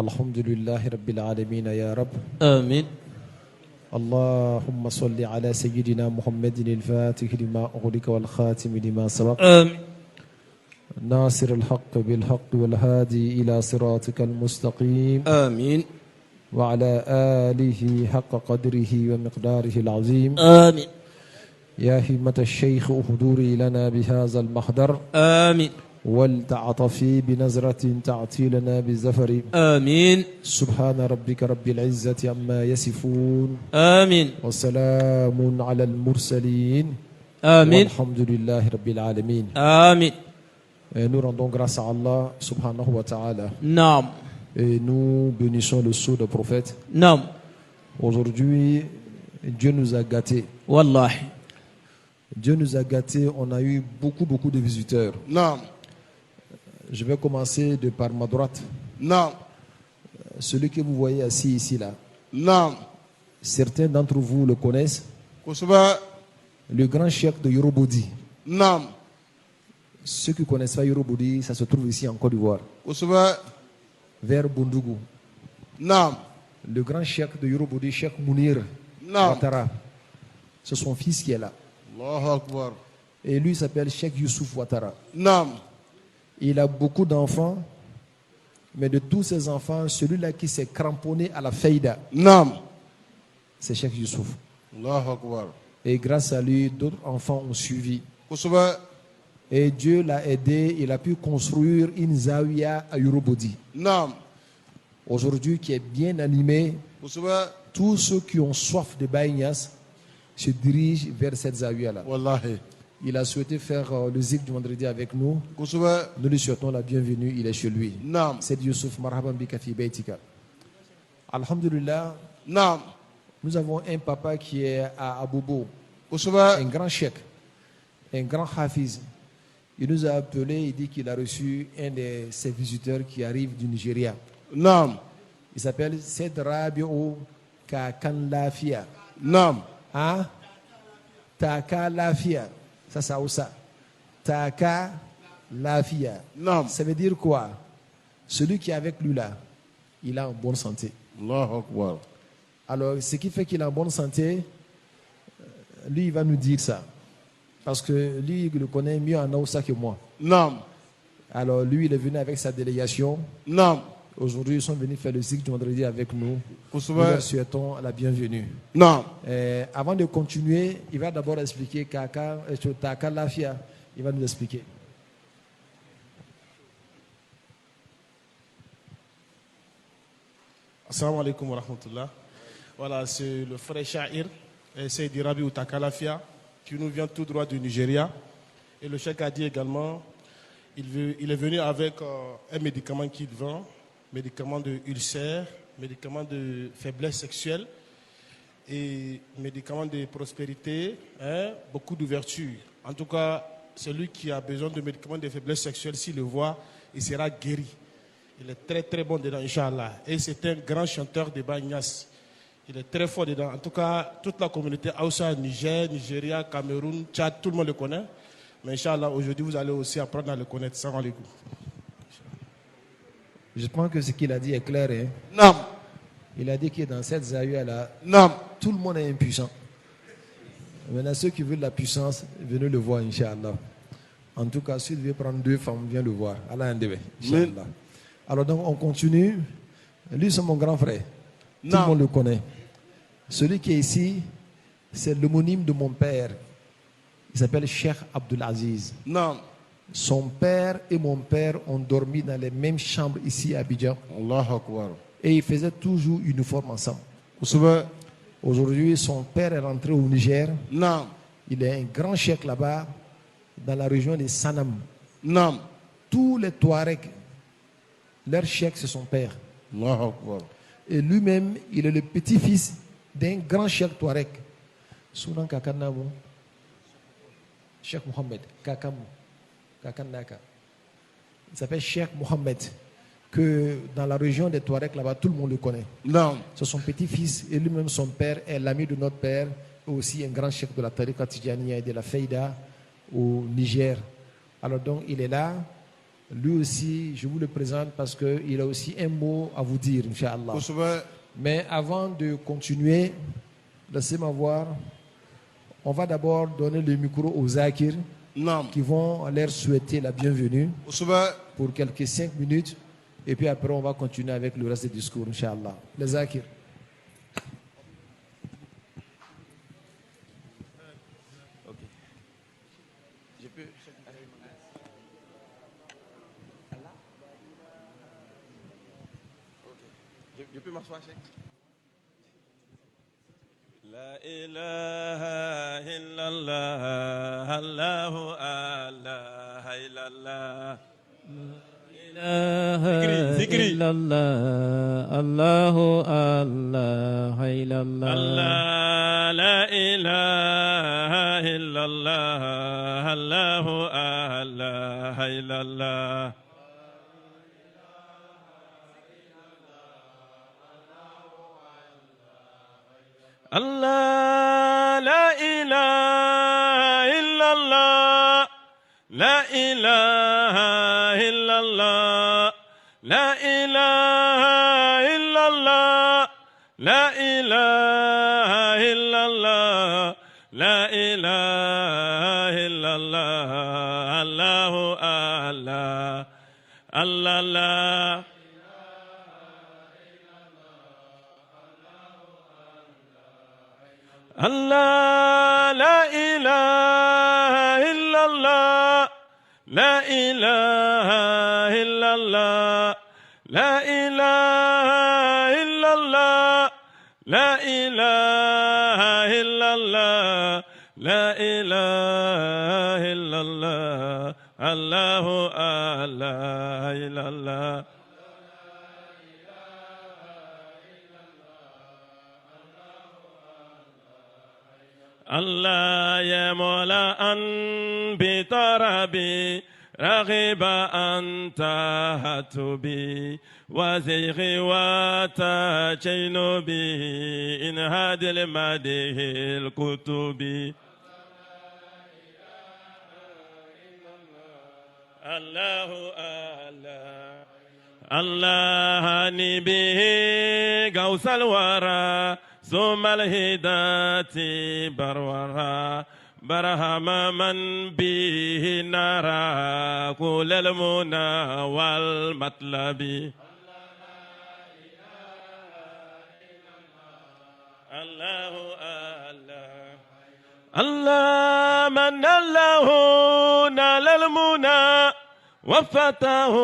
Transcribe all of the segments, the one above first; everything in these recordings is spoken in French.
Alhamdulillahi Rabbil Alameen ya Rabb. Amin. اللهم صل على سيدنا محمد الفاتح لما أغلق والخاتم لما سبق Amin. ناصر الحق بالحق والهادي إلى صراطك المستقيم Amin. وعلى آله حق قدره ومقداره العظيم. Amin. يا همة الشيخ احضري لنا بهذا المحضر Amin. ولتعطفي بنظرة تعطي لنا بالزفر. Amin. سبحان ربك رب العزة عما يصفون Amin. وسلام على المرسلين Amin. والحمد لله رب العالمين. Amin. Et nous rendons grâce à Allah subhanahu wa ta'ala Naam. et nous bénissons le sceau de prophète. Naam. Aujourd'hui, Dieu nous a gâtés. Wallahi. Dieu nous a gâtés, on a eu beaucoup de visiteurs. Non. Je vais commencer de par ma droite. Non. Celui que vous voyez assis ici là. Non. Certains d'entre vous le connaissent. Kosoba. Le grand cheikh de Yorobodi. Non. Ceux qui ne connaissent pas Yorobodi, ça se trouve ici en Côte d'Ivoire. Kosoba. Vers Bundugu. Non. Le grand cheikh de Yorobodi, Cheikh Mounir Non. Ouattara. C'est son fils qui est là. Allahu Akbar. Et lui s'appelle Cheikh Youssouf Ouattara. Non. Il a beaucoup d'enfants. Mais de tous ces enfants, celui-là qui s'est cramponné à la faïda, Non. c'est Cheikh Youssouf. Allahu Akbar. Et grâce à lui, d'autres enfants ont suivi. Kosoba. Et Dieu l'a aidé, il a pu construire une zawiya à Yorobodi. Non. Aujourd'hui, qui est bien animé, Kosoba. tous ceux qui ont soif de Baïnias se dirigent vers cette zawiya-là. Wallahi. Il a souhaité faire le zikr du vendredi avec nous. Kosoba. Nous lui souhaitons la bienvenue, il est chez lui. Non. C'est Youssouf Marhaban Bika fi Baitika. Alhamdulillah, Non. nous avons un papa qui est à Abobo, Kosoba. un grand cheikh, un grand hafiz. Il nous a appelé, il dit qu'il a reçu un de ses visiteurs qui arrive du Nigeria. Non. Il s'appelle Sed Rabiou Kakan Lafia. Non. Hein? Taka Lafia. Ça, ça, ça. Taka Lafia. Non. Ça veut dire quoi? Celui qui est avec lui là, il est en bonne santé. Allahu Akbar. Alors, ce qui fait qu'il est en bonne santé, lui, il va nous dire ça. Parce que lui, il le connaît mieux en Aoussa que moi. Non. Alors, lui, il est venu avec sa délégation. Non. Aujourd'hui, ils sont venus faire le zikr du vendredi avec nous. Nous Kosoba. leur souhaitons la bienvenue. Non. Avant de continuer, il va d'abord expliquer Taka Lafia. Il va nous expliquer. Assalamu alaikum wa rahmatullah. Voilà, c'est le frère Shahir, Seydi Rabiou Takalafia, qui nous vient tout droit du Nigeria. Et le cheikh a dit également, il est venu avec un médicament qu'il vend, médicament de ulcère, médicament de faiblesse sexuelle et médicament de prospérité, hein, beaucoup d'ouverture. En tout cas, celui qui a besoin de médicaments de faiblesse sexuelle, s'il le voit, il sera guéri. Il est très très bon dedans, Inch'Allah. Et c'est un grand chanteur de Bagnas. Il est très fort dedans. En tout cas, toute la communauté Aoussa, Niger, Nigeria, Cameroun, Tchad, tout le monde le connaît. Mais Inch'Allah, aujourd'hui, vous allez aussi apprendre à le connaître. Salam alaikum. Je pense que ce qu'il a dit est clair. Hein? Non. Il a dit que dans cette zawiya-là, Non. tout le monde est impuissant. Maintenant, ceux qui veulent la puissance, venez le voir, Inch'Allah. En tout cas, s'il veut prendre 2 femmes, viens le voir. Allah Andebe, Inch'Allah. Alors donc, on continue. Lui, c'est mon grand frère. Tout le monde le connaît. Celui qui est ici, c'est l'homonyme de mon père. Il s'appelle Cheikh Abdulaziz. Non. Son père et mon père ont dormi dans les mêmes chambres ici à Abidjan. Allahu Akbar. Et ils faisaient toujours uniforme ensemble. Kosoba. Aujourd'hui, son père est rentré au Niger. Non. Il est un grand cheikh là-bas, dans la région de Sanam. Non. Tous les Touaregs, leur cheikh, c'est son père. Allahu Akbar. Et lui-même, il est le petit-fils d'un grand cheikh Touareg. Sounan Kakanamu. Cheikh Mohamed. Kakamu. Kakanaka. Il s'appelle Cheikh Mohamed. Que dans la région des Touaregs, là-bas, tout le monde le connaît. Non. C'est son petit-fils et lui-même, son père, est l'ami de notre père, et aussi un grand chef de la Tariqa Tidjaniya et de la Faïda au Niger. Alors donc, il est là. Lui aussi, je vous le présente parce qu'il a aussi un mot à vous dire, Inch'Allah. kosɛbɛ. Mais avant de continuer, laissez-moi voir. On va d'abord donner le micro aux Zakir Naam. qui vont leur souhaiter la bienvenue kosɛbɛ. pour quelques 5 minutes. Et puis après, on va continuer avec le reste du discours, Inch'Allah. Les Zakir. Je peux m'asseoir, Cheikh? La ilaha illallah, Allahu Allah, illallah. إله إلا الله الله الله إلا الله Allah, la ilaha illallah, Allahu Allah, illallah. Allah, la ilaha illallah, la ilaha illallah, la ilaha illallah, la ilaha illallah, la ilaha illallah, Allahu Allah, Allah, la. Allah, la ilaha illallah, la ilaha illallah, la ilaha illallah, la ilaha illallah, la ilaha illallah, Allahu Allah, illallah. الله يا مولا أن بطربي رغب أنت هتبي وزيغي وتجنبي إن هذه المده الكتب الله الله الله نبيه غوث الورى ثم الهداة برورا برهم من به نرى كل المنى والمطلب الله الله الله من الله نال المنى وفتاه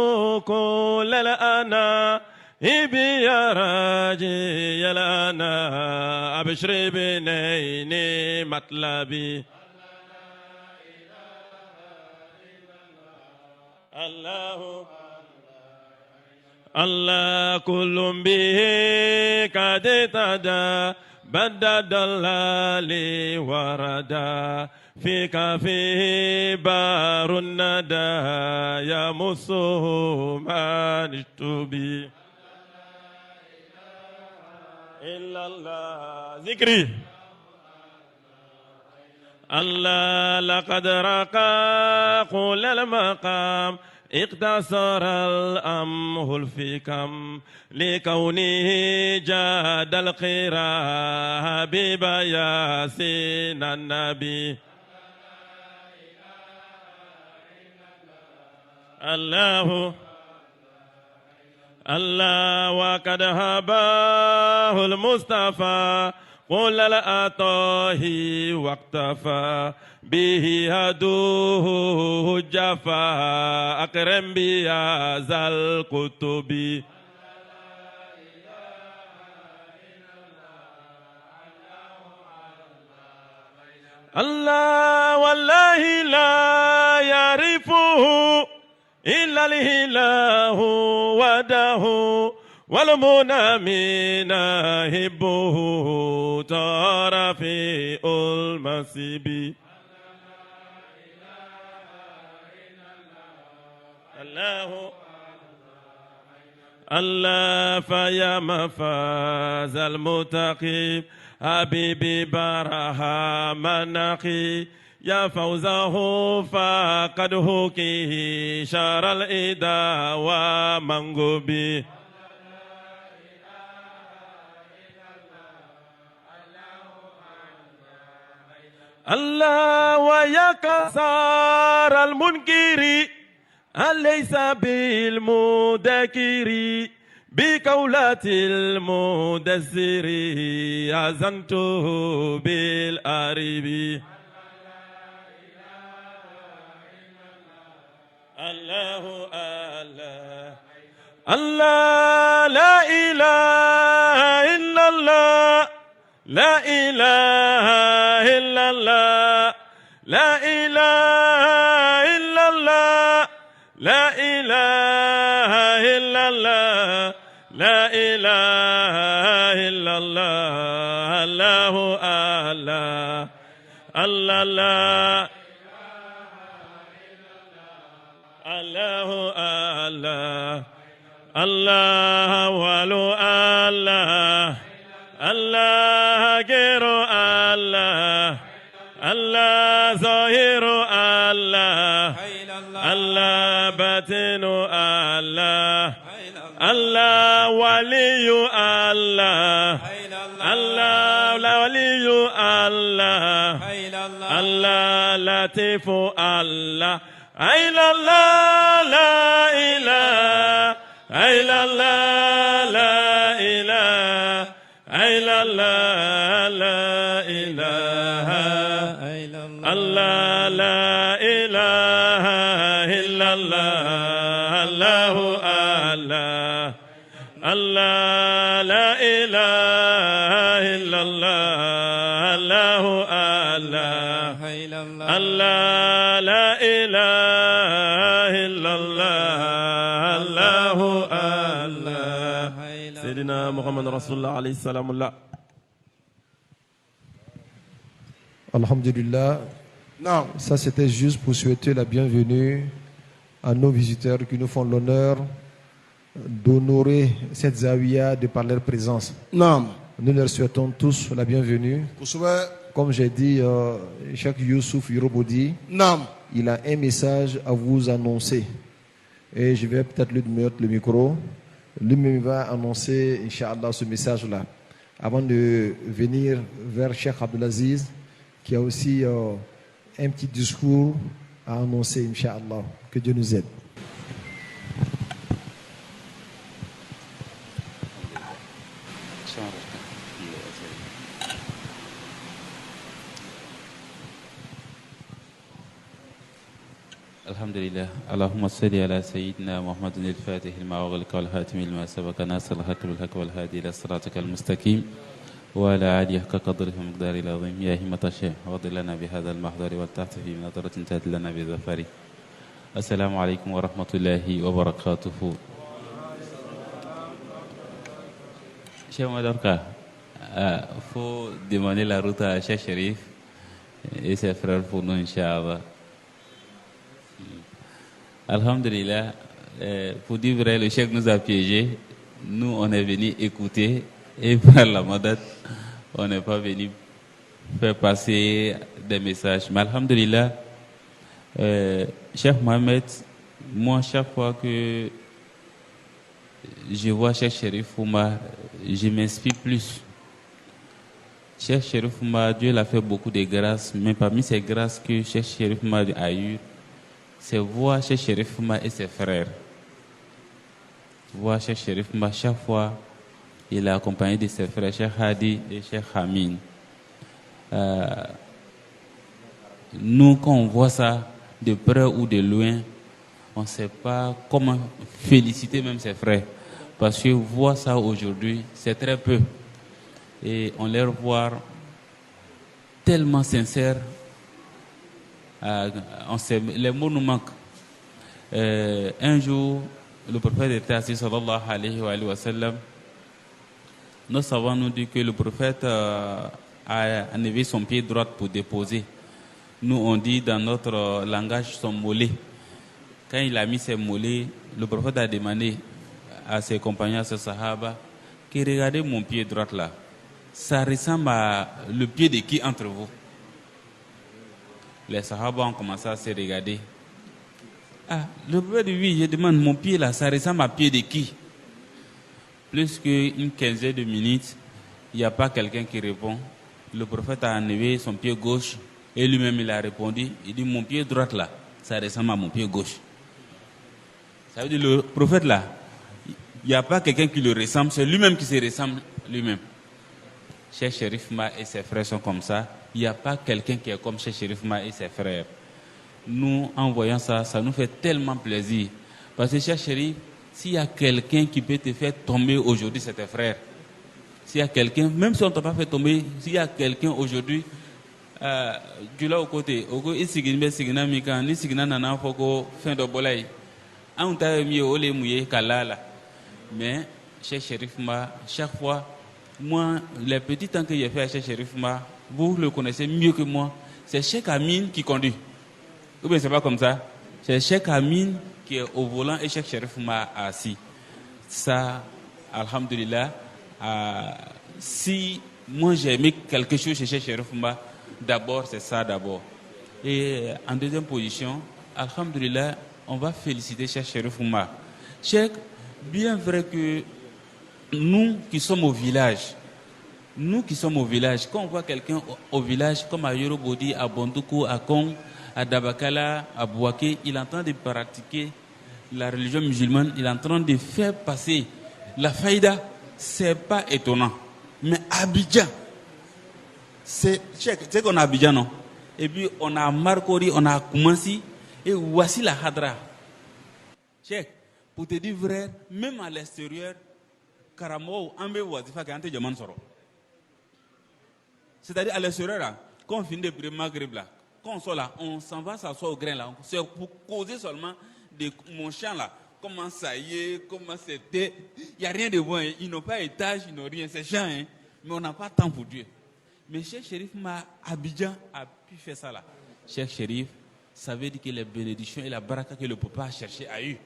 كل الأنا إبي يا راجي يا لنا أبشر بنيني مطلبي الله الله كل به قد اهتدى بدد اللالي وردا فيك فيه بار الندى يمسه ما نشتبي إلا الله ذكري الله لقد رقى قول المقام اقتصر الأمه الفكم لكونه جاد القراء ببياسين النبي الله الله وقد هباه المصطفى قل الأطاهي واقتفى به هدوه الجفا أكرم بهذا الكتب الله والله لا يعرفه إلا الإله وده والمنى من هبه ترى في المسيب الله الله فيا مفاز المتقي حبيبي برها مناقي يا فوزه فقد هوكيه شار الإدا ومنغوبي الله ويا كسار المنكر أليس بالمذكر بقولة المدثر أذنته بالأريب الله الله الله لا إله إلا الله لا إله إلا الله لا إله إلا الله لا إله إلا الله لا إله إلا الله الله الله الله لا الله الله الله ولو الله الله غير الله الله ظاهر الله الله باطن الله الله ولي الله الله ولي الله الله لطيف الله إلا الله لا إله إلا الله لا إله إلا الله لا إله إلا الله لا إله إلا الله الله الله الله لا إله إلا الله الله الله الله لا إله إلا الله الله الله سيدنا محمد رسول الله عليه السلام الله. Alhamdulillah. Non. Ça, c'était juste pour souhaiter la bienvenue à nos visiteurs qui nous font l'honneur d'honorer cette zawiya de par leur présence. Non. Nous leur souhaitons tous la bienvenue. Comme j'ai dit, Cheikh Youssouf Yorobodi, il a un message à vous annoncer. Et je vais peut-être lui mettre le micro. Lui-même va annoncer, Inch'Allah, ce message-là. Avant de venir vers Cheikh Abdelaziz, qui a aussi un petit discours à annoncer, Inch'Allah. Que Dieu nous aide. الحمد لله اللهم صل على سيدنا محمد الفاتح لما أغلق والهاتم لما سبق ناصر الحق بالحق والهادي إلى صراطك المستقيم وعلى آله حق قدره ومقداره العظيم يا همة الشيخ واغفر لنا بهذا المحضر والتحت في نظرة تهدي لنا بظفره. السلام عليكم ورحمة الله وبركاته. Cheikh Madorka, faut demander la route à Cheikh Sherif et ses frères pour nous, Inch'Allah. Alhamdulillah, pour dire vrai, le Cheikh nous a piégés. Nous, on est venus écouter et par la madad, on n'est pas venu faire passer des messages. Mais alhamdulillah, Cheikh Mohamed, moi, chaque fois que je vois Cheikh Sherif Ouma, je m'inspire plus. Cheikh Sherif Ouma, Dieu l'a fait beaucoup de grâces, mais parmi ces grâces que Cheikh Sherif Ouma a eues, c'est voir Cheikh Sherif Ouma et ses frères. Voir Cheikh Sherif Ouma, chaque fois, il est accompagné de ses frères, Cheikh Hadi et Cheikh Hamin. Nous, quand on voit ça, de près ou de loin, on ne sait pas comment féliciter même ses frères. Parce que voir ça aujourd'hui, c'est très peu. Et on les voit tellement sincères. Les mots nous manquent. Un jour, le prophète était assis, sallallahu alayhi wa sallam. Nos savants nous disent que le prophète a enlevé son pied droit pour déposer. Nous, on dit dans notre langage son mollet. Quand il a mis ses mollets, le prophète a demandé à ses compagnons, à ses sahaba, que regardez mon pied droit là. Ça ressemble à le pied de qui entre vous? les Sahaba ont commencé à se regarder. Ah, le prophète dit oui, je demande, mon pied là, ça ressemble à pied de qui? Plus qu'une quinzaine de minutes, il n'y a pas quelqu'un qui répond. Le prophète a enlevé son pied gauche et lui-même il a répondu, il dit mon pied droit là, ça ressemble à mon pied gauche. Ça veut dire le prophète là, il n'y a pas quelqu'un qui le ressemble, c'est lui-même qui se ressemble lui-même. Cheikh Cherif Ma et ses frères sont comme ça. Il n'y a pas quelqu'un qui est comme Cheikh Cherif Ma et ses frères. Nous, en voyant ça, ça nous fait tellement plaisir. Parce que Cheikh Cherif, s'il y a quelqu'un qui peut te faire tomber aujourd'hui, c'est tes frères. S'il y a quelqu'un, même si on ne t'a pas fait tomber, s'il y a quelqu'un aujourd'hui, tu l'as au côté, il s'ignibe signa mika, ni signa nana foko fin de bolay. On t'a mis au lait mouillé kalala. Mais Cheikh Cherif Ma, chaque fois, moi, les petits temps que j'ai fait à Cheikh Cherif Ma, vous le connaissez mieux que moi, c'est Cheikh Amin qui conduit. Ou bien c'est pas comme ça? C'est Cheikh Amin qui est au volant et Cheikh Cherif Ma assis. Ça, alhamdulillah, si moi j'ai aimé quelque chose chez Cheikh Cherif Ma, d'abord c'est ça d'abord. Et en deuxième position, alhamdulillah, on va féliciter Cheikh Cherif Ma. Cheikh, bien vrai que nous qui sommes au village, quand on voit quelqu'un au village, comme à Yorobodi, à Bondoukou, à Kong, à Dabakala, à Bouaké, il est en train de pratiquer la religion musulmane, il est en train de faire passer la faïda, c'est pas étonnant. Mais Abidjan, c'est qu'on a Abidjan, non? Et puis on a Marcori, on a Koumassi, et voici la Hadra. Cheikh, pour te dire vrai, même à l'extérieur, Karamo, Ambe Wazifa, Kante Djaman Soro. C'est-à-dire à l'extérieur, là, quand on finit de prier Maghreb, là, quand on sort là, on s'en va s'asseoir au grain là. C'est pour causer seulement de mon champ là. Comment ça y est, comment c'était. Il n'y a rien de bon. Hein. Ils n'ont pas étage, ils n'ont rien. C'est champ, hein. Mais on n'a pas de temps pour Dieu. Mais Cheikh Cherif Ma Abidjan a pu faire ça là. Cheikh Cherif, ça veut dire que les bénédictions et la baraka que le papa a cherché a eu.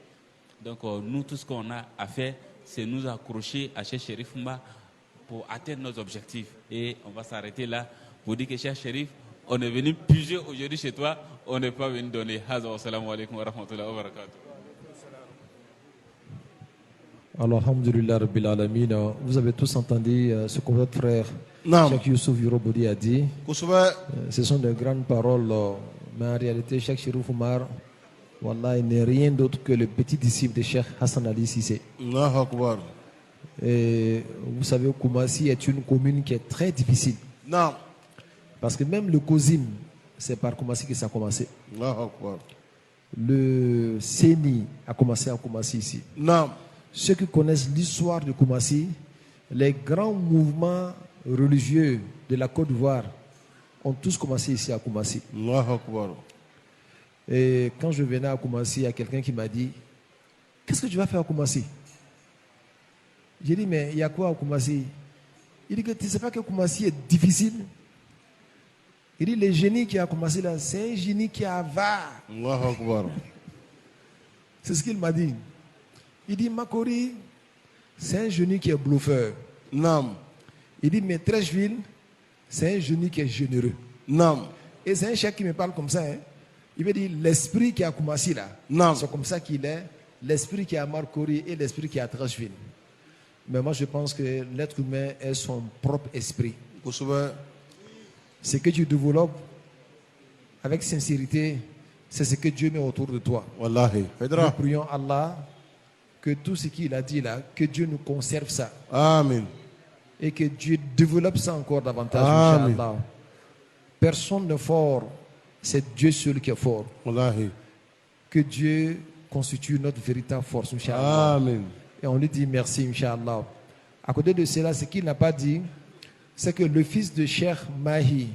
Donc nous, tout ce qu'on a à faire, c'est nous accrocher à Cheikh Cherif Ma pour atteindre nos objectifs. Et on va s'arrêter là pour dire que Cheikh Cherif, on est venu puiser aujourd'hui chez toi, on n'est pas venu donner. Assalamu alaikum wa rahmatullahi wa barakatuh. Alors, alhamdulillah rabbil alamin, vous avez tous entendu ce que votre frère Cheikh Youssouf Yorobodi a dit. Ce sont de grandes paroles, mais en réalité, Cheikh Cherif Oumar, wallah, il n'est rien d'autre que le petit disciple de Cheikh Hassan Ali Cissé. Et vous savez, Koumassi est une commune qui est très difficile. Non. Parce que même le Kozim, c'est par Koumassi que ça a commencé. Le Séni a commencé à Koumassi ici. Non. Ceux qui connaissent l'histoire de Koumassi, les grands mouvements religieux de la Côte d'Ivoire ont tous commencé ici à Koumassi. Et quand je venais à Koumassi, il y a quelqu'un qui m'a dit, qu'est-ce que tu vas faire à Koumassi? J'ai dit, mais il y a quoi à Koumassi? Il dit que tu ne sais pas que Koumassi est difficile. Il dit, le génie qui a commencé là, c'est un génie qui a avare. C'est ce qu'il m'a dit. Il dit, Makori, c'est un génie qui est bluffeur. Non. Il dit, mais Trècheville, c'est un génie qui est généreux. Non. Et c'est un chef qui me parle comme ça. Hein. Il veut dire, l'esprit qui a commencé là, c'est comme ça qu'il est, l'esprit qui a Makori et l'esprit qui a Trècheville. Mais moi, je pense que l'être humain est son propre esprit. Ce que tu développes avec sincérité, c'est ce que Dieu met autour de toi. Wallahi. Nous prions Allah que tout ce qu'il a dit là, que Dieu nous conserve ça. Amen. Et que Dieu développe ça encore davantage. Amen. Inch'Allah. Personne n'est fort, c'est Dieu seul qui est fort. Wallahi. Que Dieu constitue notre véritable force. Inch'Allah. Amen. Et on lui dit merci, Inch'Allah. À côté de cela, ce qu'il n'a pas dit, c'est que le fils de Cheikh Mahi,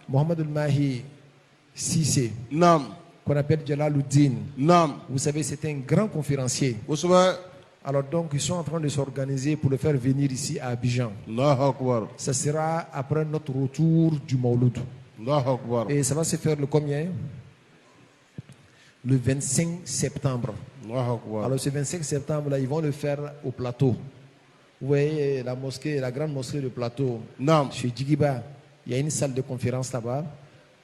Mohamed El-Mahi Cissé, qu'on appelle Jalaluddin, vous savez, c'est un grand conférencier. Alors donc, ils sont en train de s'organiser pour le faire venir ici à Abidjan. Ça sera après notre retour du Mauloud. Et ça va se faire le combien? Le 25 septembre. Alors ce 25 septembre, là, ils vont le faire au plateau. Vous voyez la grande mosquée de plateau, chez Djigiba, il y a une salle de conférence là-bas.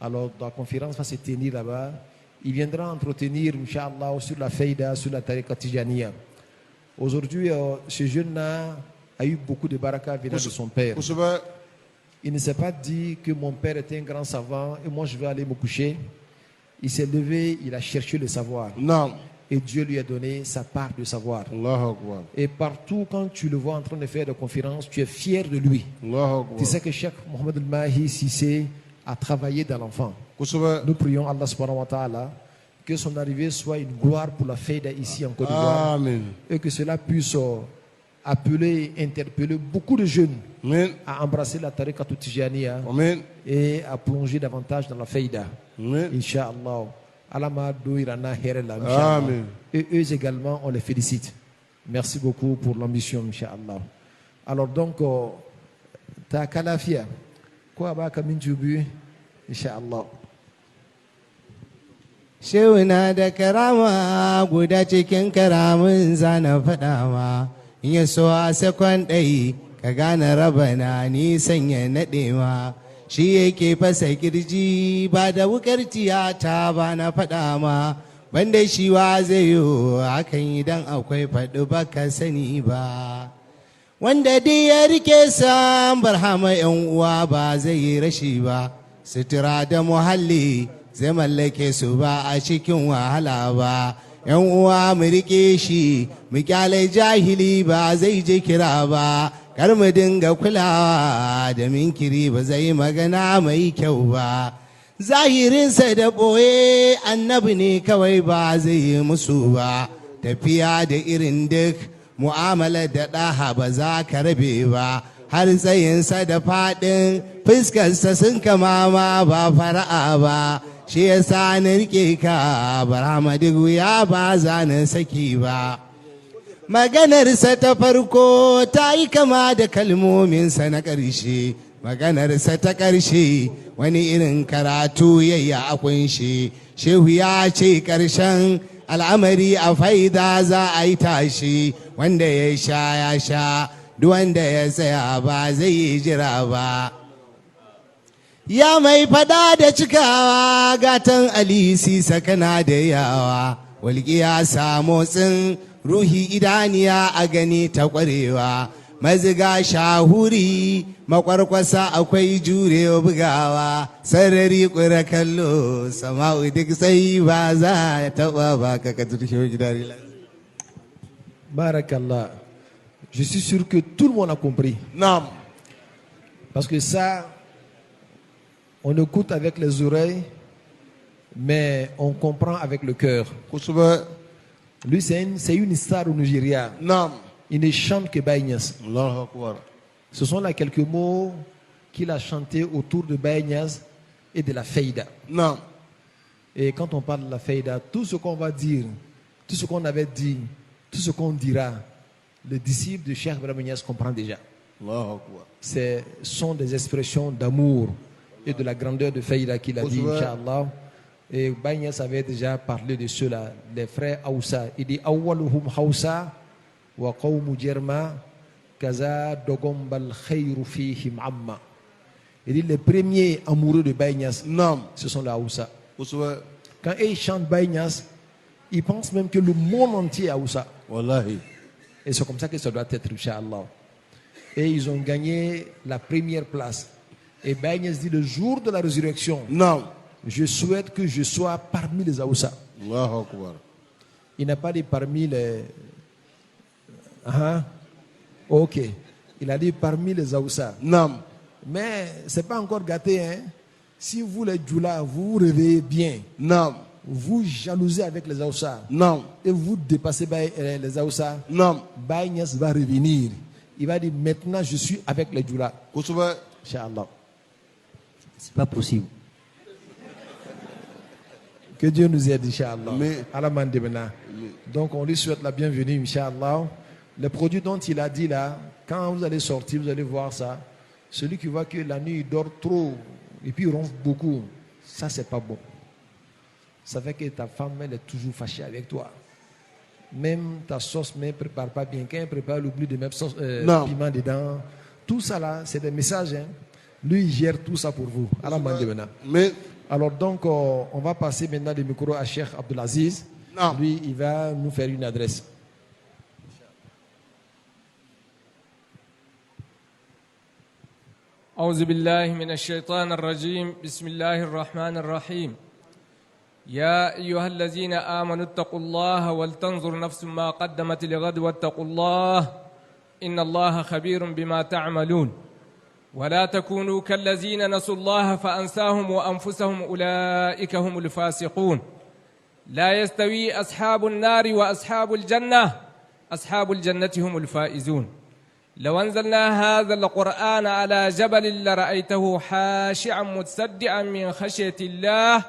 Alors, la conférence va se tenir là-bas. Il viendra entretenir, Inch'Allah, sur la Faïda, sur la Tariqa Tijaniya. Aujourd'hui, ce jeune-là a eu beaucoup de baraka venant de son père. Kosɛbɛ. Il ne s'est pas dit que mon père était un grand savant et moi je vais aller me coucher. Il s'est levé, il a cherché le savoir. Naam. Et Dieu lui a donné sa part de savoir. Allahu Akbar. Et partout, quand tu le vois en train de faire des conférences, tu es fier de lui. Allahu Tu Akbar. sais que Cheikh Mohamed El-Mahi Sissé a travaillé dans l'enfant. Kosɛbɛ. Nous prions Allah subhanahu wa ta'ala que son arrivée soit une gloire pour la Faïda ici en Côte d'Ivoire. Amen. Et que cela puisse appeler, interpeller beaucoup de jeunes Amen. à embrasser la Tariqa Tijaniya Amen. et à plonger davantage dans la Faïda. Amen. Inch'Allah. Alama Douirana Herela, Inch'Allah. Amen. Et eux également, on les félicite. Merci beaucoup pour l'ambition, Inch'Allah. Alors donc, ta kalafia, quoi va comme tu bu, Inch'Allah. Shehu na da karama guda cikin karamin zana faɗawa, in ya so a sakon ɗai ka gane rabana nisan ya naɗewa. Shi yake fasa kirji ba da wukar tiyata ba na faɗa ma, banda shi wa zai yi hakan idan akwai faɗi baka sani ba. Wanda dai ya rike sam barhama yan uwa ba zai yi rashi ba, sutura da muhalli zai mallake su ba a cikin wahala ba. Yan uwa mu rike shi mu kyale jahili ba zai je kira ba, kar mu dinga kulawa da minkiri ba zai magana mai kyau ba. Zahirinsa da ɓoye annabi ne kawai ba zai yi musu ba, tafiya da irin duk mu'amala da ɗaha ba za ka rabe ba, har tsayinsa da faɗin fuskarsa sun kama ma ba fara'a ba. Shi yasa na rike ka barhama duk wuya ba za na saki ba. Maganarsa ta farko ta yi kama da kalmominsa na ƙarshe, maganarsa ta ƙarshe wani irin karatu yayi a kunshi. Shehu ya ce ƙarshen al'amari a faida za a yi tashi, wanda ya sha ya sha, duk wanda ya tsaya ba zai yi jira ba. Ya mai fada da cikawa gatan alisi sakana da yawa, walƙiya sa motsin ruhi idaniya a gani ta ƙwarewa, maziga shahuri makwarkwasa akwai jurewa bugawa, sarari ƙura kallo sama'u duk sai ba za ya taɓa ba ka turke gidari. Barakallah. Je suis sûr que tout le monde a compris. Naam. Parce que ça, on écoute avec les oreilles, mais on comprend avec le cœur. Kosɛbɛ. Lui, c'est une star au Nigeria. Naam. Il ne chante que Baïnias. Allahu Akbar. Ce sont là quelques mots qu'il a chantés autour de Baïnias et de la Faïda. Naam. Et quand on parle de la Faïda, tout ce qu'on va dire, tout ce qu'on avait dit, tout ce qu'on dira, le disciple de Cheikh Ibrahim Niasse comprend déjà. Allahu Akbar. Ce sont des expressions d'amour et de la grandeur de Faïda qu'il a dit, Inch'Allah. Et Baïnias avait déjà parlé de cela, les frères Aoussa. Il dit Awwaluhum Hausa wa qawmu Jerma kaza dogombal khayru fihim amma. Il dit les premiers amoureux de Baïnias, Naam. ce sont les Aoussa. Kosɛbɛ. Quand ils chantent Baïnias, ils pensent même que le monde entier est Aoussa. Wallahi. Et c'est comme ça que ça doit être, Inch'Allah. Et ils ont gagné la première place. Et Baïnias dit le jour de la résurrection, Naam. je souhaite que je sois parmi les Aoussa. Allahu Akbar. Il n'a pas dit parmi les. Ok. Il a dit parmi les Aoussa. Naam. Mais ce n'est pas encore gâté. Hein? Si vous, les Djoula, vous vous réveillez bien, Naam. vous jalousez avec les Aoussa Naam. et vous dépassez les Aoussa, Naam. Baïnias va revenir. Il va dire maintenant je suis avec les Djoula. Kosɛbɛ. Inch'Allah. C'est pas possible. Que Dieu nous aide, Inch'Allah. Mais- Allah Mandebena. Donc on lui souhaite la bienvenue, Inch'Allah. Les produits dont il a dit là, quand vous allez sortir, vous allez voir ça. Celui qui voit que la nuit il dort trop et puis il ronfle beaucoup, ça c'est pas bon. Ça fait que ta femme elle est toujours fâchée avec toi. Même ta sauce ne prépare pas bien. Quand elle prépare, elle oublie de mettre sauce, Non. piment dedans. Tout ça là, c'est des messages. Hein. Lui, il gère tout ça pour vous. Allah Mandebena. Mais Alors donc, on va passer maintenant le micro à Cheikh Abdelaziz. Non. Lui, il va nous faire une adresse. أعوذ بالله من الشيطان الرجيم بسم الله الرحمن الرحيم يا أيها الذين آمنوا اتقوا الله ولتنظر نفس ما قدمت لغد واتقوا الله إن الله خبير بما تعملون ولا تكونوا كالذين نسوا الله فأنساهم وأنفسهم أولئك هم الفاسقون لا يستوي أصحاب النار وأصحاب الجنة أصحاب الجنة هم الفائزون لو أنزلنا هذا القرآن على جبل لرأيته خاشعا متصدعا من خشية الله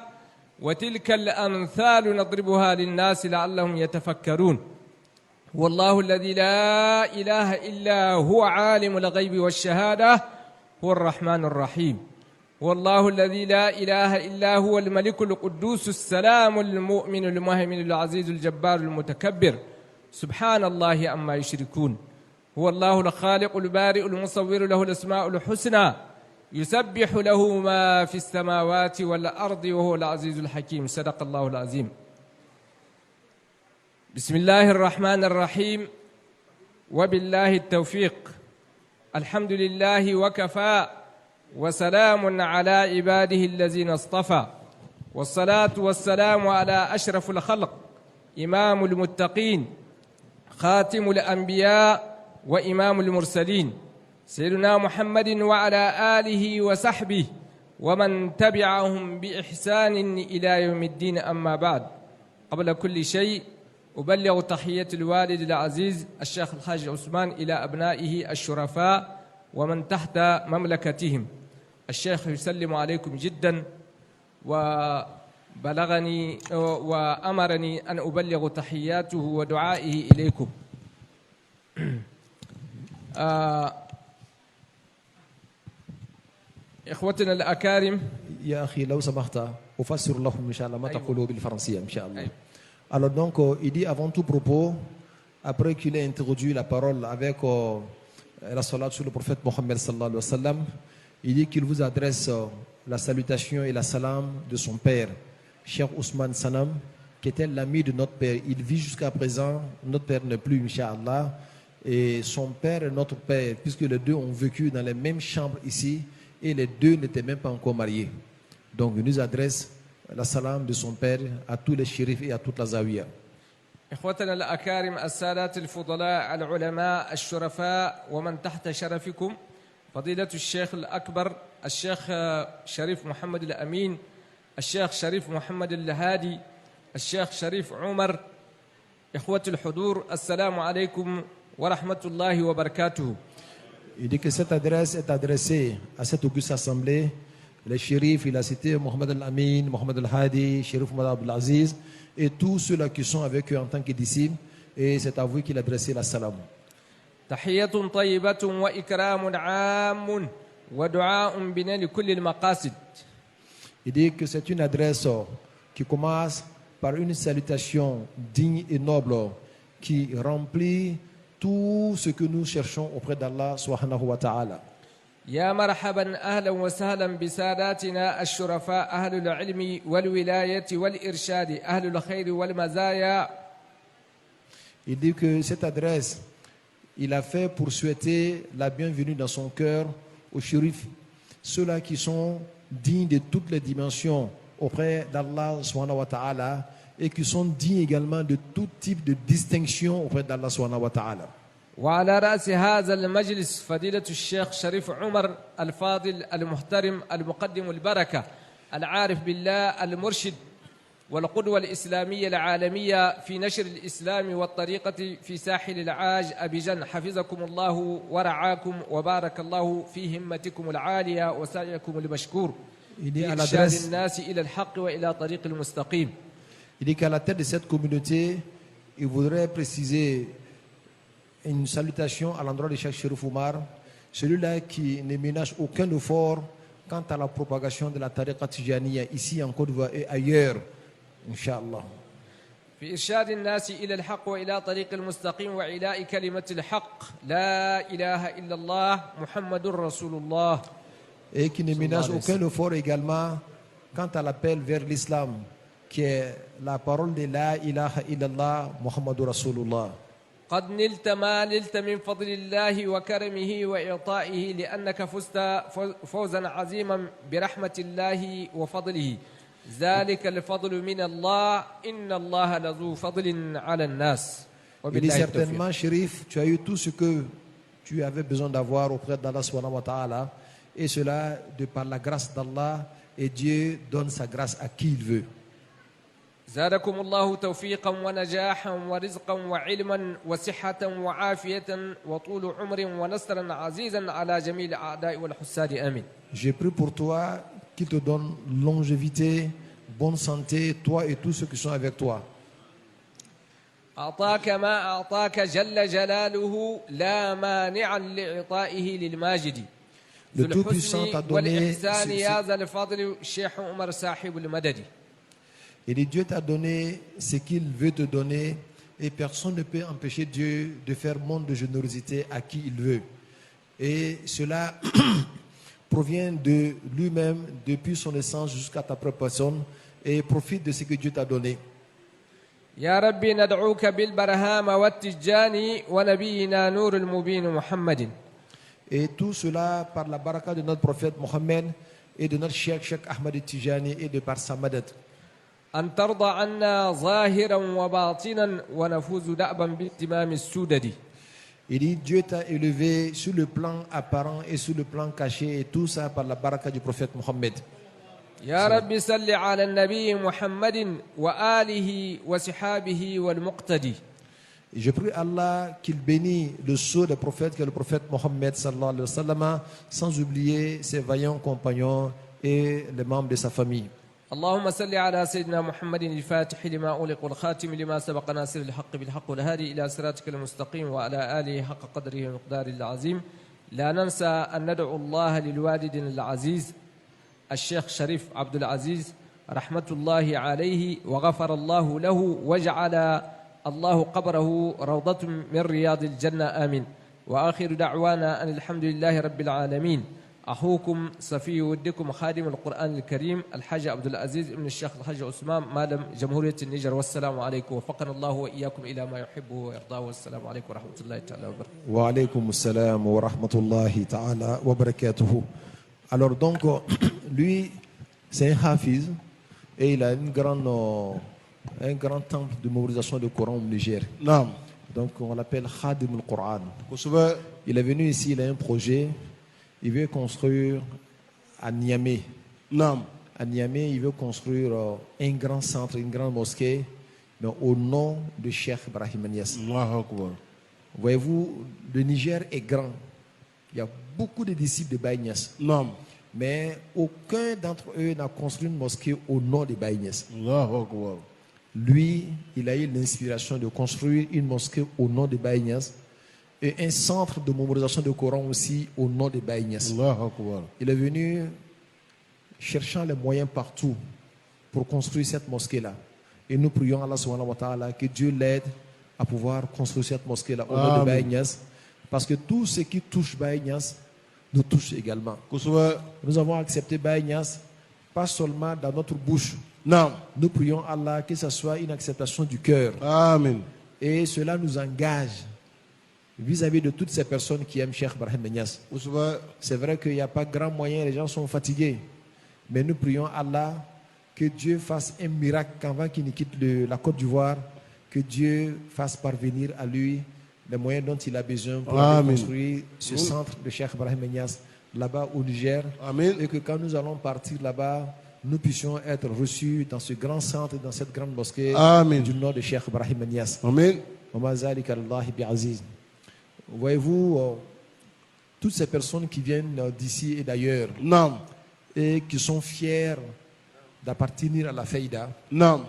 وتلك الأمثال نضربها للناس لعلهم يتفكرون والله الذي لا إله إلا هو عالم الغيب والشهادة هو الرحمن الرحيم والله الذي لا إله إلا هو الملك القدوس السلام المؤمن المهيمن العزيز الجبار المتكبر سبحان الله عما يشركون هو الله الخالق البارئ المصور له الأسماء الحسنى يسبح له ما في السماوات والأرض وهو العزيز الحكيم صدق الله العظيم بسم الله الرحمن الرحيم وبالله التوفيق الحمد لله وكفى وسلام على عباده الذين اصطفى والصلاة والسلام على أشرف الخلق إمام المتقين خاتم الأنبياء وإمام المرسلين سيدنا محمد وعلى آله وصحبه ومن تبعهم بإحسان إلى يوم الدين أما بعد قبل كل شيء أبلغ تحية الوالد العزيز الشيخ الحاج عثمان إلى أبنائه الشرفاء ومن تحت مملكتهم الشيخ يسلم عليكم جدا وبلغني وأمرني أن أبلغ تحياته ودعائه إليكم إخوتنا الأكارم يا أخي لو سمحت أفسر لهم إن شاء الله ما تقولوا بالفرنسية إن شاء الله. Alors donc, il dit avant tout propos, après qu'il ait introduit la parole avec la salat sur le prophète Mohammed sallallahu alayhi wa sallam, il dit qu'il vous adresse la salutation et la salam de son père, Cheikh Ousmane Sanam, qui était l'ami de notre père. Il vit jusqu'à présent, notre père n'est plus, Inch'Allah, et son père est notre père, puisque les deux ont vécu dans les mêmes chambres ici, et les deux n'étaient même pas encore mariés. Donc, il nous adresse la salam de son père à tous les shérifs et à toute la zawiya. إخوتنا الأكارم السادات الفضلاء العلماء الشرفاء ومن تحت شرفكم فضيلة الشيخ الأكبر الشيخ شريف محمد الأمين الشيخ شريف محمد الهادي الشيخ شريف عمر إخوة الحضور السلام عليكم ورحمة الله وبركاته. Il dit que cette adresse est adressée à cette auguste assemblée. Les shérifs, il a cité Mohamed Al-Amin, Mohamed Al-Hadi, Shérif Mohamed Abdelaziz et tous ceux-là qui sont avec eux en tant que disciples. Et c'est à vous qu'il a adressé la salam. تحية طيبة وإكرام عام ودعاء بنيل كل المقاصد. Il dit que c'est une adresse qui commence par une salutation digne et noble qui remplit tout ce que nous cherchons auprès d'Allah subhanahu wa ta'ala. يا مرحبا أهلا وسهلا بساداتنا الشرفاء أهل العلم والولاية والإرشاد أهل الخير والمزايا. Il dit que cette adresse, il a fait pour souhaiter la bienvenue dans son cœur aux shérifs, ceux-là qui sont dignes de toutes les dimensions auprès d'Allah subhanahu wa ta'ala et qui sont dignes également de tout type de distinction auprès d'Allah subhanahu wa ta'ala. وعلى رأس هذا المجلس فضيلة الشيخ شريف عمر الفاضل المحترم المقدم البركة العارف بالله المرشد والقدوة الإسلامية العالمية في نشر الإسلام والطريقة في ساحل العاج أبيجان حفظكم الله ورعاكم وبارك الله في همتكم العالية وسعيكم المشكور إرشاد الناس إلى الحق وإلى طريق المستقيم. Il dit qu'à la tête de cette communauté, il voudrait préciser une salutation à l'endroit de Cheikh Chérif Oumar, celui-là qui ne ménage aucun effort quant à la propagation de la tariqa tijaniya ici en Côte d'Ivoire et ailleurs, Inch'Allah. في إرشاد الناس إلى الحق وإلى طريق المستقيم وإعلاء كلمة الحق لا إله إلا الله محمد رسول الله. Et qui ne ménage aucun effort également quant à l'appel vers l'islam, qui est la parole de la ilaha illallah Muhammadur Rasulullah. قد نلت ما نلت من فضل الله وكرمه وإعطائه لأنك فزت فوزا عظيما برحمة الله وفضله ذلك الفضل من الله إن الله لذو فضل على الناس Il dit certainement, Chérif, tu as eu tout ce que tu avais besoin d'avoir auprès d'Allah subhanahu wa ta'ala, et cela de par la grâce d'Allah, et Dieu donne sa grâce à qui il veut. زادكم الله توفيقا ونجاحا ورزقا وعلما وصحة وعافية وطول عمر ونصرا عزيزا على جميع الأعداء والحساد آمين. J'ai pris pour toi qu'il te donne longévité, bonne santé, toi et tous ceux qui sont avec toi. أعطاك ما أعطاك جل جلاله لا مانعا لإعطائه للماجد. Le Tout-Puissant t'a donné والإحسان يا ذا الفضل الشيخ عمر صاحب المدد. Et Dieu t'a donné ce qu'il veut te donner, et personne ne peut empêcher Dieu de faire montre de générosité à qui il veut. Et cela provient de lui-même depuis son essence jusqu'à ta propre personne, et profite de ce que Dieu t'a donné. يا ربي ندعوك بالبرهام والتجاني ونبينا نور المبين محمد. Et tout cela par la baraka de notre prophète Mohammed et de notre Cheikh Ahmad Tijani et de par sa madad. أن ترضى عنا ظاهرا وباطنا ونفوز دأبا باهتمام السودد. Il dit Dieu t'a élevé sur le plan apparent et sur le plan caché, et tout ça par la baraka du prophète Mohammed. يا ربي صل على النبي محمد وآله وصحابه والمقتدي. Et je prie Allah qu'il bénisse le sceau des prophètes, que le prophète Mohammed sallallahu alayhi wa sallam, sans oublier ses vaillants compagnons et les membres de sa famille. اللهم صل على سيدنا محمد الفاتح لما أغلق والخاتم لما سبق ناصر الحق بالحق والهادي إلى صراطك المستقيم وعلى آله حق قدره ومقداره العظيم. لا ننسى أن ندعو الله للوالد العزيز الشيخ شريف عبد العزيز رحمة الله عليه وغفر الله له وجعل الله قبره روضة من رياض الجنة آمين. وآخر دعوانا أن الحمد لله رب العالمين. أخوكم صفي ودكم خادم القرآن الكريم الحاج عبد العزيز ابن الشيخ الحاج عثمان مالم جمهورية النيجر. والسلام عليكم وفقنا الله وإياكم إلى ما يحبه ويرضاه. والسلام عليكم ورحمة الله تعالى وبركاته. وعليكم السلام ورحمة الله تعالى وبركاته. Alors donc, lui, c'est un hafiz et il a un grand temple de mémorisation du Coran au Niger. Naam. Donc on l'appelle Khadim al-Quran. Kusuba. Il est venu ici, il a un projet. Il veut construire à Niamey. Naam. À Niamey, il veut construire un grand centre, une grande mosquée, mais au nom de Cheikh Ibrahim Niass. Allahu Akbar. Voyez-vous, le Niger est grand. Il y a beaucoup de disciples de Baye Niass. Naam. Mais aucun d'entre eux n'a construit une mosquée au nom de Baye Niass. Allahu Akbar. Lui, il a eu l'inspiration de construire une mosquée au nom de Baye Niass et un centre de mémorisation du Coran aussi au nom de Baye Niass. Allahu Akbar. Il est venu cherchant les moyens partout pour construire cette mosquée-là. Et nous prions Allah subhanahu wa ta'ala que Dieu l'aide à pouvoir construire cette mosquée-là au nom de Baye Niass. Parce que tout ce qui touche Baye Niass nous touche également. Kusuba. Nous avons accepté Baye Niass pas seulement dans notre bouche. Naam. Nous prions Allah que ce soit une acceptation du cœur. Amen. Et cela nous engage vis-à-vis de toutes ces personnes qui aiment Cheikh Ibrahim Niass. Kusuba. C'est vrai qu'il n'y a pas grand moyen, les gens sont fatigués. Mais nous prions Allah que Dieu fasse un miracle avant qu'il ne quitte la Côte d'Ivoire, que Dieu fasse parvenir à lui les moyens dont il a besoin pour construire ce centre de Cheikh Ibrahim Niass là-bas au Niger. Amen. Et que quand nous allons partir là-bas, nous puissions être reçus dans ce grand centre, dans cette grande mosquée. Amen. Du nom de Cheikh Ibrahim Niass. Amen. Voyez-vous, toutes ces personnes qui viennent d'ici et d'ailleurs, Naam. et qui sont fiers d'appartenir à la Faïda, Naam.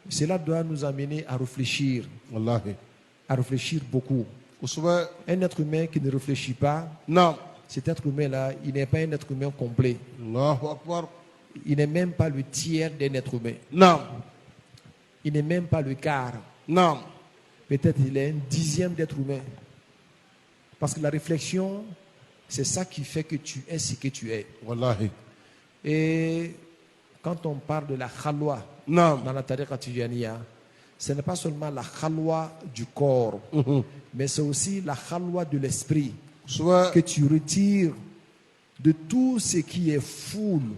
cela doit nous amener à réfléchir. Wallahi. À réfléchir beaucoup. Kusuba. Un être humain qui ne réfléchit pas, Naam. cet être humain-là, il n'est pas un être humain complet. Allahu Akbar. Il n'est même pas le tiers d'un être humain. Naam. Il n'est même pas le quart. Naam. Peut-être il est un dixième d'être humain. Parce que la réflexion, c'est ça qui fait que tu es ce que tu es. Wallahi. Et quand on parle de la khalwa Naam. dans la tariqa tijaniya, ce n'est pas seulement la khalwa du corps, mais c'est aussi la khalwa de l'esprit Soit que tu retires de tout ce qui est foule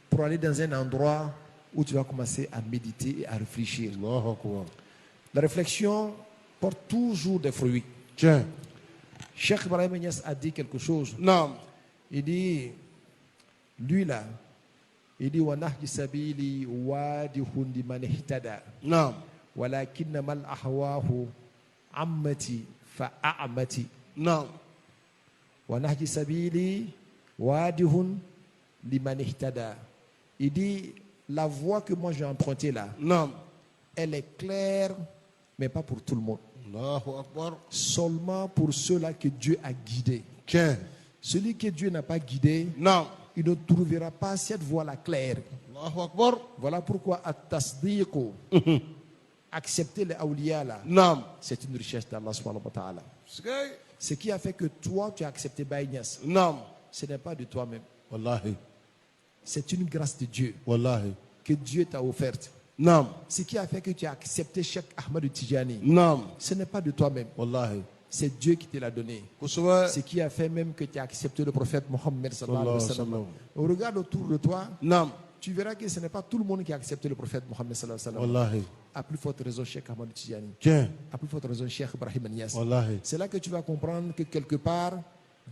pour aller dans un endroit où tu vas commencer à méditer et à réfléchir. Allahu Akbar. La réflexion porte toujours des fruits. Tiens. Cheikh Ibrahim Niass a dit quelque chose. Naam. Il dit, lui là, il dit wa nahji sabili wadihun liman ihtada Naam. walakinna mal ahwahu ammati fa a'mati Naam. wa nahji sabili wadihun liman ihtada. Il dit, la voie que moi j'ai empruntée là, Naam. elle est claire, mais pas pour tout le monde. Allahu Akbar. Seulement pour ceux-là que Dieu a guidés. Tiens. Celui que Dieu n'a pas guidé, Naam. il ne trouvera pas cette voie-là claire. Allahu Akbar. Voilà pourquoi at-tasdiqu, accepter les awliya là, Naam. c'est une richesse d'Allah subhanahu wa ta'ala. Skay. Ce qui a fait que toi tu as accepté Baye Niass, Naam. ce n'est pas de toi-même. Wallahi. C'est une grâce de Dieu Wallahi. que Dieu t'a offerte. Naam. Ce qui a fait que tu as accepté Cheikh Ahmed Tijani, Naam. ce n'est pas de toi-même. Wallahi. C'est Dieu qui te l'a donné. Kusuba. Ce qui a fait même que tu as accepté le prophète Mohammed sallallahu alayhi wa sallam. Sallallahu Regarde autour de toi, Naam. tu verras que ce n'est pas tout le monde qui a accepté le prophète Mohammed sallallahu alayhi wa sallam. Wallahi. À plus forte raison, Cheikh Ahmed Tijani. Tiens. À plus forte raison, Cheikh Ibrahim Niass. Wallahi. C'est là que tu vas comprendre que quelque part,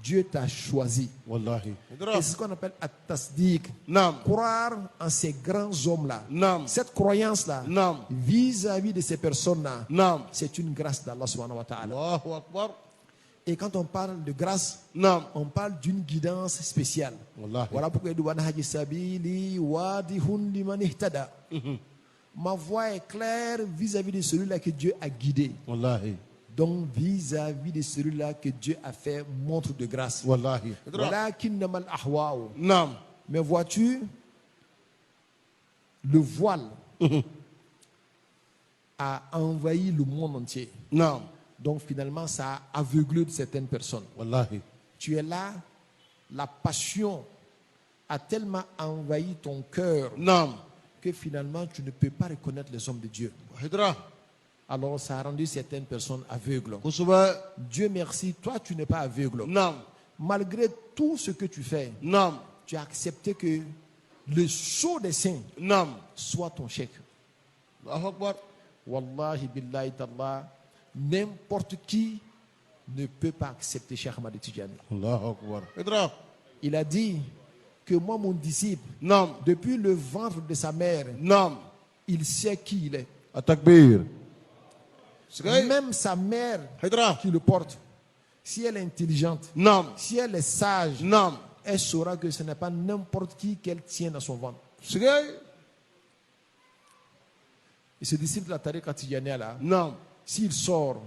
Dieu t'a choisi. Wallahi. Et c'est ce qu'on appelle at-tasdiq. Naam. Croire en ces grands hommes-là. Naam. Cette croyance-là, Naam. vis-à-vis de ces personnes-là, Naam. c'est une grâce d'Allah subhanahu wa ta'ala. Allahu Akbar. Et quand on parle de grâce, Naam. on parle d'une guidance spéciale. Wallahi. Voilà pourquoi il dit Wanahji sabili wadihun liman ihtada. Ma voix est claire vis-à-vis de celui-là que Dieu a guidé. Wallahi. Donc vis-à-vis de celui-là que Dieu a fait montre de grâce. Wallahi. Walakinnamal ahwa'u. Naam. Mais vois-tu, le voile a envahi le monde entier. Naam. Donc finalement, ça a aveuglé certaines personnes. Wallahi. Tu es là, la passion a tellement envahi ton cœur Naam. que finalement, tu ne peux pas reconnaître les hommes de Dieu. Hidra. Alors ça a rendu certaines personnes aveugles. Kusuba. Dieu merci, toi tu n'es pas aveugle. Naam. Malgré tout ce que tu fais, Naam. tu as accepté que le sceau des saints Naam. soit ton chèque. Allahu Akbar. Wallahi billahi tallah, n'importe qui ne peut pas accepter Cheikh Ahmad Tijani. Allahu Akbar. Hidra. Il a dit que moi, mon disciple, Naam. depuis le ventre de sa mère, Naam. il sait qui il est. Atakbir. Skay. Même sa mère Hidra. qui le porte, si elle est intelligente, Naam. si elle est sage, Naam. elle saura que ce n'est pas n'importe qui qu'elle tient dans son ventre. Skay. Et ce disciple de la tariqa Tijaniya là, Naam. s'il sort,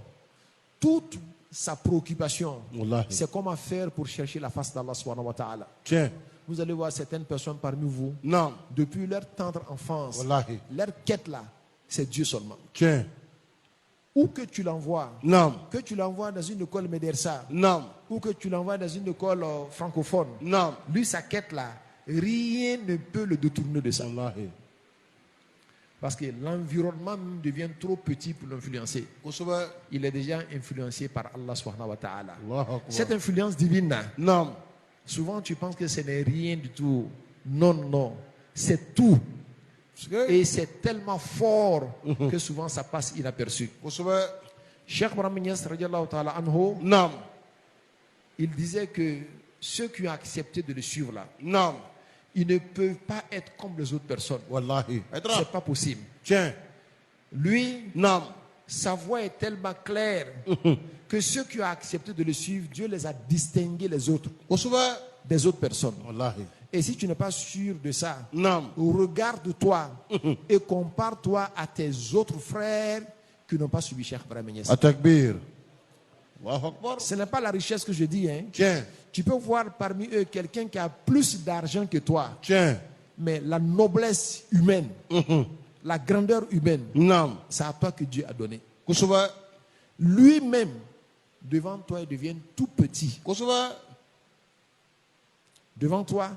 toute sa préoccupation, Wallahi. c'est comment faire pour chercher la face d'Allah subhanahu wa ta'ala. Tiens. Vous allez voir certaines personnes parmi vous, Naam. depuis leur tendre enfance, Wallahi. leur quête là, c'est Dieu seulement. Tiens. Où que tu l'envoies, Naam. que tu l'envoies dans une école médersa, Naam. ou que tu l'envoies dans une école francophone, Naam. lui, sa quête là, rien ne peut le détourner de ça. Wallahi. Parce que l'environnement même devient trop petit pour l'influencer. Kusuba. Il est déjà influencé par Allah subhanahu wa ta'ala. Allahu Akbar. Cette influence divine là, Naam. souvent tu penses que ce n'est rien du tout. Non, non, c'est tout. Skay. Et c'est tellement fort que souvent ça passe inaperçu. Kusuba. Cheikh Ibrahim Niass radiallahu ta'ala anhu, Naam. il disait que ceux qui ont accepté de le suivre là, Naam. ils ne peuvent pas être comme les autres personnes. Wallahi. Hidra. C'est pas possible. Tiens. Lui, Naam. sa voix est tellement claire que ceux qui ont accepté de le suivre, Dieu les a distingués les autres, Kusuba. des autres personnes. Wallahi. Et si tu n'es pas sûr de ça, Naam. regarde-toi et compare-toi à tes autres frères qui n'ont pas suivi Cheikh Ibrahim Niass. Atakbir. Allahu Akbar. Ce n'est pas la richesse que je dis. Hein. Tiens. Tu peux voir parmi eux quelqu'un qui a plus d'argent que toi, Tiens. mais la noblesse humaine, la grandeur humaine, Naam. c'est à toi que Dieu a donné. Kusuba. Lui-même, devant toi, il devient tout petit. Kusuba. Devant toi,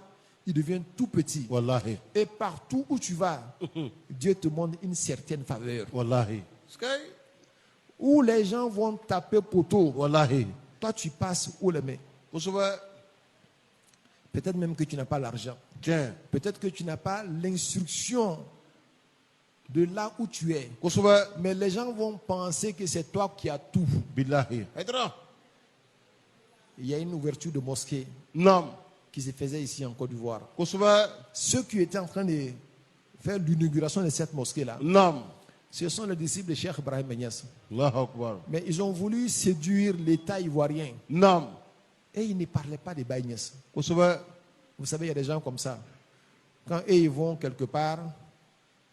il devient tout petit. Wallahi. Et partout où tu vas, Dieu te montre une certaine faveur. Wallahi. Où les gens vont taper poteau, Wallahi. toi tu passes où les mets. Kusuba. Peut-être même que tu n'as pas l'argent. Tiens. Peut-être que tu n'as pas l'instruction de là où tu es. Kusuba. Mais les gens vont penser que c'est toi qui as tout. Billahi. Aïtra. Il y a une ouverture de mosquée Nam. qui se faisait ici en Côte d'Ivoire. Kusuba. Ceux qui étaient en train de faire l'inauguration de cette mosquée-là, Nam. ce sont les disciples de Cheikh Ibrahim Niass. Allahu Akbar. Mais ils ont voulu séduire l'État ivoirien. Nam. Et ils ne parlaient pas de Baye Niass. Kusuba. Vous savez, il y a des gens comme ça. Quand eux, ils vont quelque part,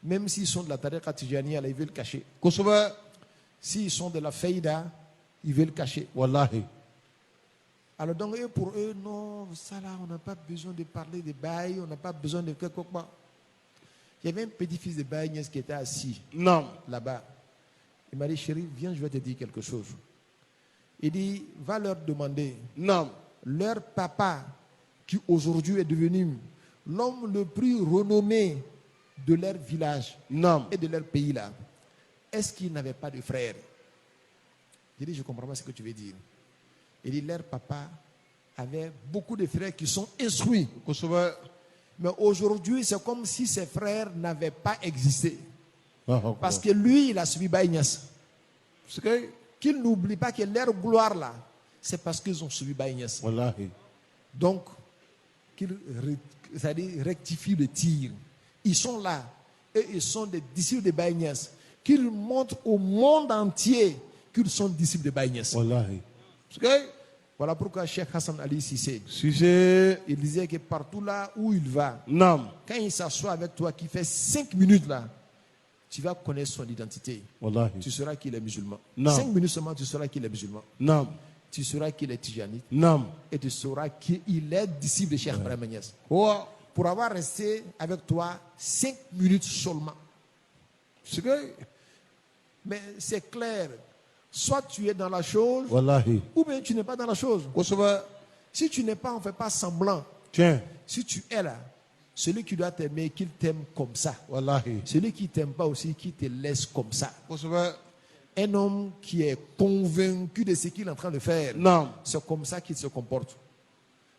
même s'ils sont de la Tariqa Tijaniya, ils veulent cacher. Kusuba. S'ils sont de la Faïda, ils veulent cacher. Wallahi. Alors donc, pour eux, non, ça là, on n'a pas besoin de parler de Baye, on n'a pas besoin de quelque chose. Il y avait un petit-fils de Baye Niass qui était assis Nam. là-bas. Il m'a dit, chérie, viens, je vais te dire quelque chose. Il dit, va leur demander, Nam. leur papa, qui aujourd'hui est devenu l'homme le plus renommé de leur village Nam. et de leur pays là, est-ce qu'ils n'avaient pas de frères? Il dit, je ne comprends pas ce que tu veux dire. Il dit, leur papa avait beaucoup de frères qui sont instruits. Kusuba. Mais aujourd'hui, c'est comme si ses frères n'avaient pas existé. Allahu Akbar. Parce que lui, il a suivi Baye Niass. C'est que. Qu'ils n'oublient pas que leur gloire là, c'est parce qu'ils ont suivi Baye Niass. Wallahi. Donc, qu'ils rectifient le tir. Ils sont là et ils sont des disciples de Baye Niass. Qu'ils montrent au monde entier qu'ils sont disciples de Baye Niass. Wallahi. Voilà pourquoi Cheikh Hassan Ali Cissé, Si c'est. il disait que partout là où il va, Nam. quand il s'assoit avec toi, qui fait 5 minutes là, tu vas connaître son identité. Wallahi. Tu sauras qu'il est musulman. Non. 5 minutes seulement, tu sauras qu'il est musulman. Nam. Tu sauras qu'il est tijanite. Nam. Et tu sauras qu'il est disciple de Cheikh Ibrahim Niass. Wa. Pour avoir resté avec toi 5 minutes seulement. C'est que. Mais c'est clair. Soit tu es dans la chose, Wallahi. ou bien tu n'es pas dans la chose. Kusuba. Si tu n'es pas, on ne fait pas semblant. Tiens. Si tu es là, celui qui doit t'aimer, qu'il t'aime comme ça. Wallahi. Celui qui ne t'aime pas aussi, qui te laisse comme ça. Kusuba. Un homme qui est convaincu de ce qu'il est en train de faire, Nam. c'est comme ça qu'il se comporte.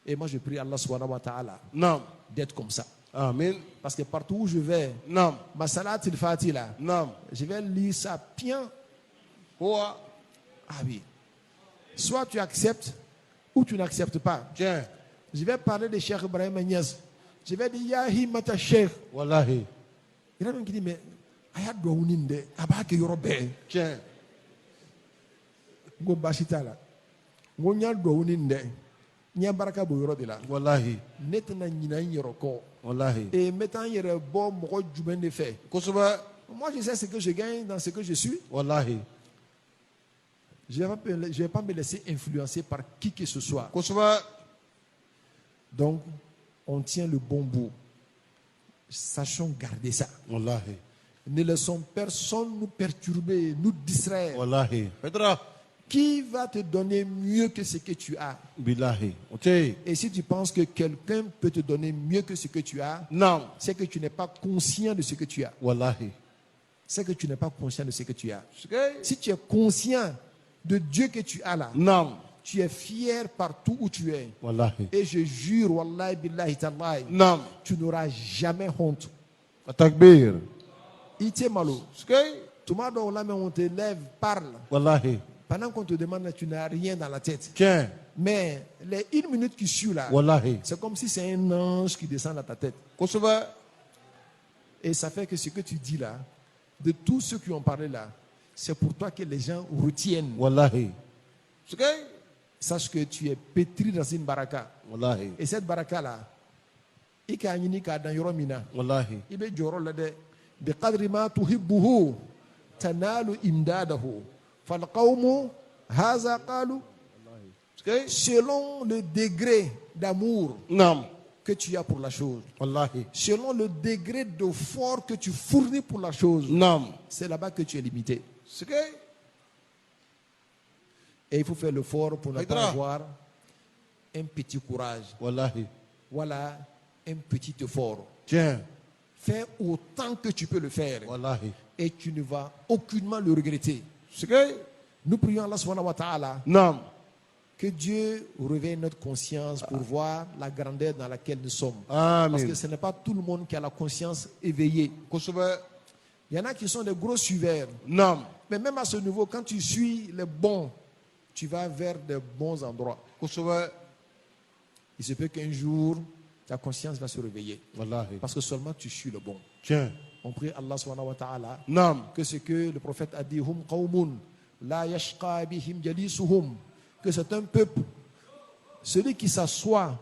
Et moi, je prie Allah subhanahu wa ta'ala Nam. d'être comme ça. Amen. Parce que partout où je vais, Nam. ma salat il-fati là, Nam. je vais lire ça bien. Wa. Ah oui. Soit tu acceptes ou tu n'acceptes pas. Tiens. Je vais parler de Cheikh Ibrahim Niass. Je vais dire Yahi Mata Cheikh. Wallahi. Il y en a même qui dit, mais Aya Douaouninde, Abake Yorobe. Tiens. Ngo Bashita là. Ngo Nya Douaouninde. Nya Baraka Boyorobe là. Wallahi. Netna Nina Yoroko. Wallahi. Et mettant Yere Bo Moko Djouben de fait. Kusuba. Moi, je sais ce que je gagne dans ce que je suis. Wallahi. Je ne vais pas me laisser influencer par qui que ce soit. Kusuba. Donc, on tient le bon bout. Sachons garder ça. Wallahi. Ne laissons personne nous perturber, nous distraire. Wallahi. Pedra. Qui va te donner mieux que ce que tu as? Billahi. Ok. Et si tu penses que quelqu'un peut te donner mieux que ce que tu as, Nam. c'est que tu n'es pas conscient de ce que tu as. Wallahi. C'est que tu n'es pas conscient de ce que tu as. C'est que. Si tu es conscient de Dieu que tu as là, Nam. tu es fier partout où tu es. Wallahi. Et je jure, wallahi billahi tallahi, Nam. tu n'auras jamais honte. Takbir. Ité malo. C'est que. Tout le monde là, mais on te lève, parle. Wallahi. Pendant qu'on te demande, tu n'as rien dans la tête. Tiens. Mais les 1 minute qui suit là, Wallahi. c'est comme si c'est un ange qui descend dans ta tête. Kusuba. Et ça fait que ce que tu dis là, de tous ceux qui ont parlé là, c'est pour toi que les gens retiennent. Wallahi. C'est que. Sache que tu es pétri dans une baraka. Wallahi. Et cette baraka là, il y a une dans Yoromina. Wallahi. Il y a une بقدر ما تحبه تنال إمداده فالقوم هذا قالوا selon le degré d'amour Nam. que tu as pour la chose, Wallahi. selon le degré d'effort que tu fournis pour la chose, Nam. c'est là-bas que tu es limité. C'est que. Et il faut faire l'effort pour ne Haïdra. pas avoir un petit courage. Wallahi. Voilà, un petit effort. Tiens. Fais autant que tu peux le faire. Wallahi. Et tu ne vas aucunement le regretter. C'est que? Nous prions Allah subhanahu wa ta'ala Non. que Dieu réveille notre conscience pour voir la grandeur dans laquelle nous sommes. Amen. Parce que ce n'est pas tout le monde qui a la conscience éveillée. Il y en a qui sont des gros suiveurs. Non. Mais même à ce niveau, quand tu suis les bons, tu vas vers de bons endroits. Il se peut qu'un jour, ta conscience va se réveiller. Wallahi. Parce que seulement tu suis le bon. Tiens. On prie Allah subhanahu wa ta'ala Non. que ce que le prophète a dit, hum qawmun la yashqa bihim jalisuhum, que c'est un peuple, celui qui s'assoit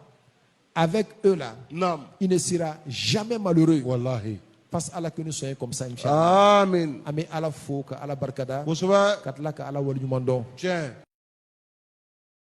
avec eux là, Non. il ne sera jamais malheureux. Wallahi. Parce Allah que nous soyons comme ça, Inch'Allah. Amen. Amen. Allah fou, Allah barkada, Bonsoir. katla ka Allah wali mandon. Tiens.